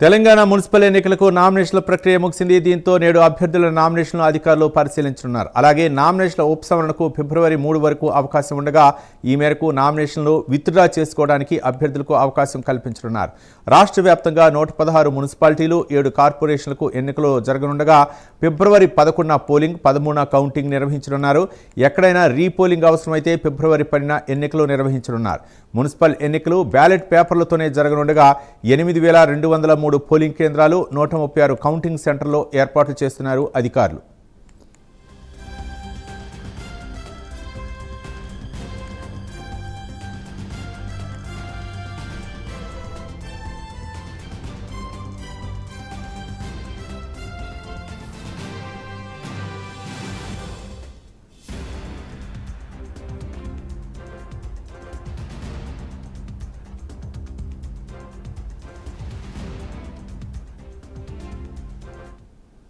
Telangana municipal ఎన్నికలకు నామినేషన్ల ప్రక్రియ ముగిసింది. దీంతో నేడు అభ్యర్థుల నామినేషన్లు అధికారులు పరిశీలించనున్నారు. అలాగే నామినేషన్ల ఉపసంహరణకు ఫిబ్రవరి 3 వరకు అవకాశం ఉండగా ఈ మేరకు నామినేషన్లు విత్డ్రా చేసుకోవడానికి అభ్యర్థులకు అవకాశం కల్పించనున్నారు. రాష్ట్ర వ్యాప్తంగా 116 మున్సిపాలిటీలు 7 కార్పొరేషన్లకు ఎన్నికలు జరగనుండగా ఫిబ్రవరి 11న పోలింగ్, 13న కౌంటింగ్ నిర్వహించనున్నారు. ఎక్కడైనా రీపోలింగ్ అవసరమైతే ఫిబ్రవరి 10న ఎన్నికలు నిర్వహించనున్నారు. మున్సిపల్ ఎన్నికలు బ్యాలెట్ పేపర్లతోనే జరగనుండగా 8,203 పోలింగ్ కేంద్రాలు, 136 కౌంటింగ్ సెంటర్లో ఏర్పాటు చేస్తున్నారు అధికారులు.